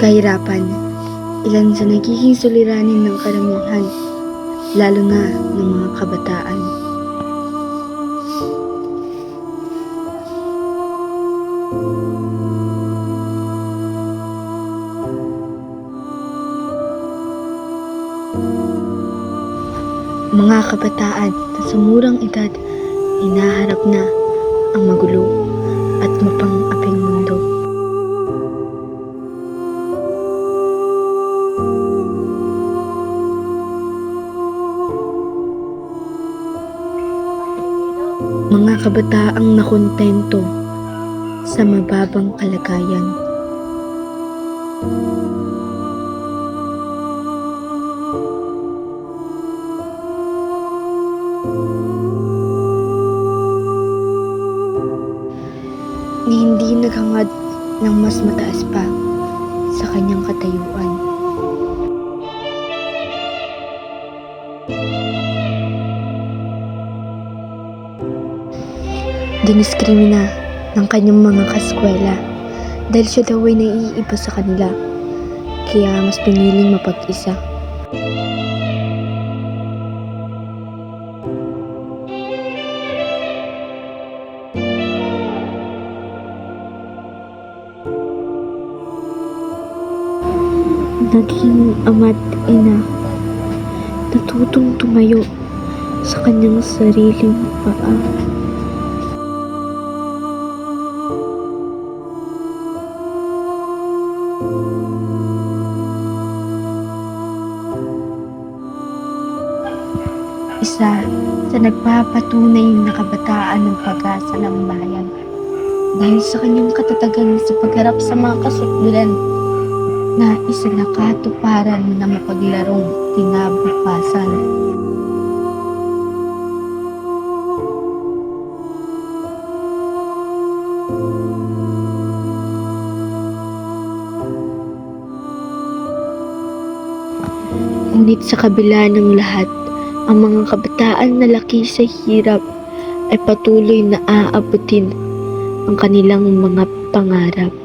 Kahirapan, ilan sa nagiging suliranin ng karamihan, lalo na ng mga kabataan. Mga kabataan na sa murang edad ay naharap na ang magulo at mapang-aping mundo. Mga kabataang nakontento sa mababang kalagayan. Ni hindi naghangad ng mas mataas pa sa kanyang katayuan. Diniskrimina ng kanyang mga kaskwela dahil siya daw ay naiiba sa kanila, kaya mas piniling mapag-isa. Naging ama't ina, natutong tumayo sa kanyang sariling paa. Isa sa nagpapatunay na kabataan ng pag-asa ng bayan dahil sa kanyang katatagan sa pagharap sa mga kasukdulan na isinakatuparan na mapaglarong kinabukasan. Ngunit sa kabila ng lahat, ang mga kabataan na laki sa hirap ay patuloy na aabutin ang kanilang mga pangarap.